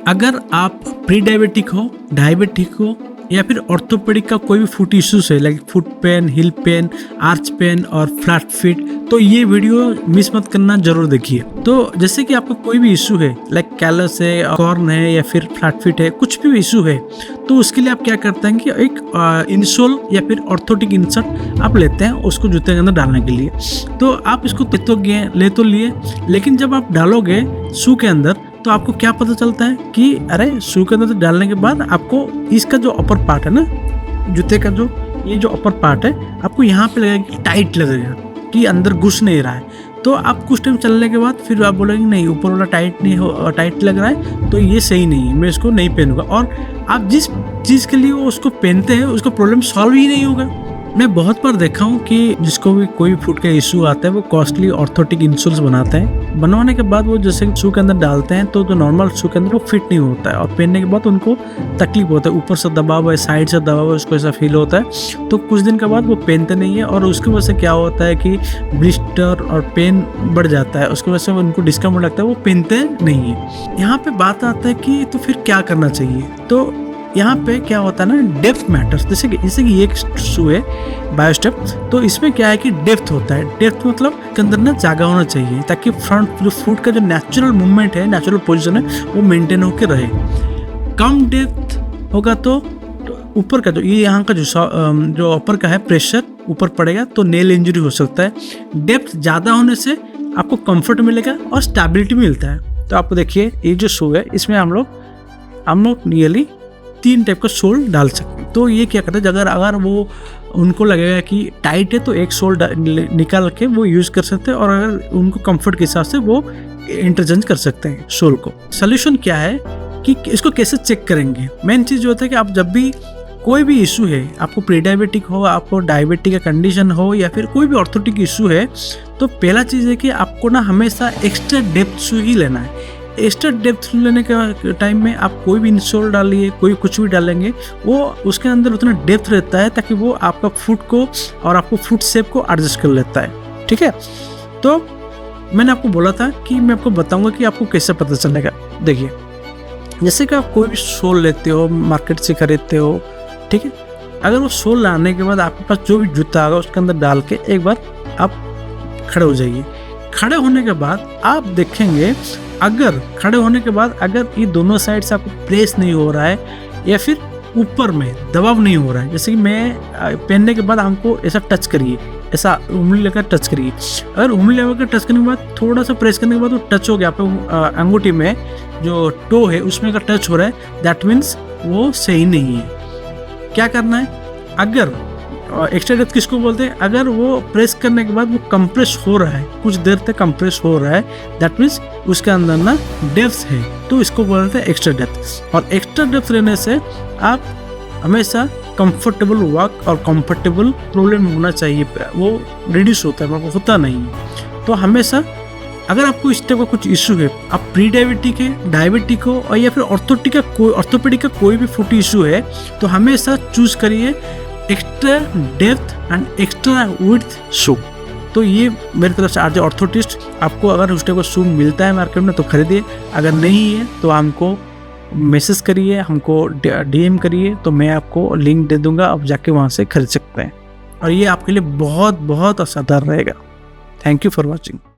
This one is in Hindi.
अगर आप प्री डायबिटिक हो, डायबिटिक हो या फिर ऑर्थोपेडिक का कोई भी फुट इश्यूज है लाइक फुट पेन, हिल पेन, आर्च पेन और फ्लैट फीट, तो ये वीडियो मिस मत करना, जरूर देखिए। तो जैसे कि आपको कोई भी इशू है लाइक कैलस है, कॉर्न है या फिर फ्लैट फीट है, कुछ भी इशू है, तो उसके लिए आप क्या करते हैं कि एक इंसोल या फिर ऑर्थोटिक इंसर्ट आप लेते हैं उसको जूते के अंदर डालने के लिए। तो आप इसको ले तो लिए, लेकिन जब आप डालोगे शू के अंदर तो आपको क्या पता चलता है कि अरे शू के अंदर डालने के बाद आपको इसका जो अपर पार्ट है ना, जूते का जो ये जो अपर पार्ट है, आपको यहाँ पे लगेगा कि टाइट लगेगा कि अंदर घुस नहीं रहा है। तो आप कुछ टाइम चलने के बाद फिर आप बोलेंगे नहीं ऊपर वाला टाइट लग रहा है, तो ये सही नहीं है, मैं इसको नहीं पहनूंगा। और आप जिस चीज़ के लिए वो उसको पहनते हैं उसका प्रॉब्लम सॉल्व ही नहीं होगा। मैं बहुत बार देखा हूँ कि जिसको भी कोई फुट का इशू आता है वो कॉस्टली ऑर्थोटिक इंसोल्स बनाते हैं। बनवाने के बाद वो जैसे शू के अंदर डालते हैं तो जो नॉर्मल शू के अंदर वो फिट नहीं होता है और पहनने के बाद उनको तकलीफ होता है, ऊपर से दबाव हुआ है, साइड से दबाव हुआ है, उसको ऐसा फील होता है। तो कुछ दिन के बाद वो पहनते नहीं है और उसकी वजह से क्या होता है कि ब्लिस्टर और पेन बढ़ जाता है, उसकी वजह से उनको डिस्कम्फर्ट लगता है, वो पहनते नहीं है। यहाँ पे बात आता है कि तो फिर क्या करना चाहिए। तो यहाँ पे क्या होता है ना, डेप्थ मैटर्स। जैसे कि एक शू है बायोस्टेप, तो इसमें क्या है कि डेप्थ होता है। डेप्थ मतलब के अंदर ना जगह होना चाहिए ताकि फ्रंट जो फुट का जो नेचुरल मूवमेंट है, नेचुरल पोजीशन है, वो मेंटेन होकर रहे। कम डेप्थ होगा तो ऊपर का जो ये यहाँ का जो ऊपर का है प्रेशर ऊपर पड़ेगा तो नेल इंजरी हो सकता है। डेप्थ ज़्यादा होने से आपको कंफर्ट मिलेगा और स्टेबिलिटी मिलता है। तो आपको देखिए ये जो शू है इसमें हम लोग नियरली 3 टाइप का सोल डाल सकते हैं। तो ये क्या करते हैं, अगर वो उनको लगेगा कि टाइट है तो एक सोल निकाल के वो यूज़ कर सकते हैं और अगर उनको कंफर्ट के हिसाब से वो इंटरचेंज कर सकते हैं सोल को। सोल्यूशन क्या है कि इसको कैसे चेक करेंगे। मेन चीज़ जो होता है कि आप जब भी कोई भी इशू है, आपको प्री डायबिटिक हो, आपको डायबिटिक का कंडीशन हो या फिर कोई भी ऑर्थोटिक इशू है, तो पहला चीज़ है कि आपको ना हमेशा एक्स्ट्रा डेप्थ शू ही लेना है। एक्स्ट्रा डेप्थ लेने के टाइम में आप कोई भी इंसोल डालिए, कोई कुछ भी डालेंगे, वो उसके अंदर उतना डेप्थ रहता है ताकि वो आपका फुट को और आपको फुट शेप को एडजस्ट कर लेता है। ठीक है, तो मैंने आपको बोला था कि मैं आपको बताऊंगा कि आपको कैसे पता चलेगा। देखिए, जैसे कि आप कोई भी सोल लेते हो, मार्केट से खरीदते हो, ठीक है, अगर वो सोल लाने के बाद आपके पास जो भी जूता आएगा उसके अंदर डाल के एक बार आप खड़े हो जाइए। खड़े होने के बाद आप देखेंगे, अगर खड़े होने के बाद अगर ये दोनों साइड से आपको प्रेस नहीं हो रहा है या फिर ऊपर में दबाव नहीं हो रहा है, जैसे कि मैं पहनने के बाद हमको ऐसा टच करिए, ऐसा उंगली लेकर टच करिए। अगर उंगली लेकर टच करने के बाद थोड़ा सा प्रेस करने के बाद वो टच हो गया, आपको अंगूठी में जो टो है उसमें अगर टच हो रहा है, दैट मीन्स वो सही नहीं है। क्या करना है, अगर एक्स्ट्रा डेप्थ किसको बोलते हैं, अगर वो प्रेस करने के बाद वो कंप्रेस हो रहा है, कुछ देर तक कंप्रेस हो रहा है, दैट मीन्स उसके अंदर ना डेप्थ है, तो इसको बोलते हैं एक्स्ट्रा डेप्थ। और एक्स्ट्रा डेप्थ लेने से आप हमेशा कंफर्टेबल वॉक और कंफर्टेबल प्रॉब्लम होना चाहिए, वो रिड्यूस होता है, वो होता नहीं है। तो हमेशा अगर आपको इस टाइप का कुछ इशू है, आप प्री डायबिटिक है, डायबिटिक हो और या फिर ऑर्थोपेडिक का कोई भी फुट इशू है, तो हमेशा चूज करिए extra depth and extra width shoe. तो ये मेरी तरफ से आरजे ऑर्थोटिस्ट। आपको अगर उस टाइप का शू मिलता है मार्केट में तो खरीदिए, अगर नहीं है तो हमको मैसेज करिए, हमको डीएम करिए, तो मैं आपको लिंक दे दूंगा, आप जाके वहाँ से खरीद सकते हैं और ये आपके लिए बहुत बहुत असरदार रहेगा। Thank you for watching.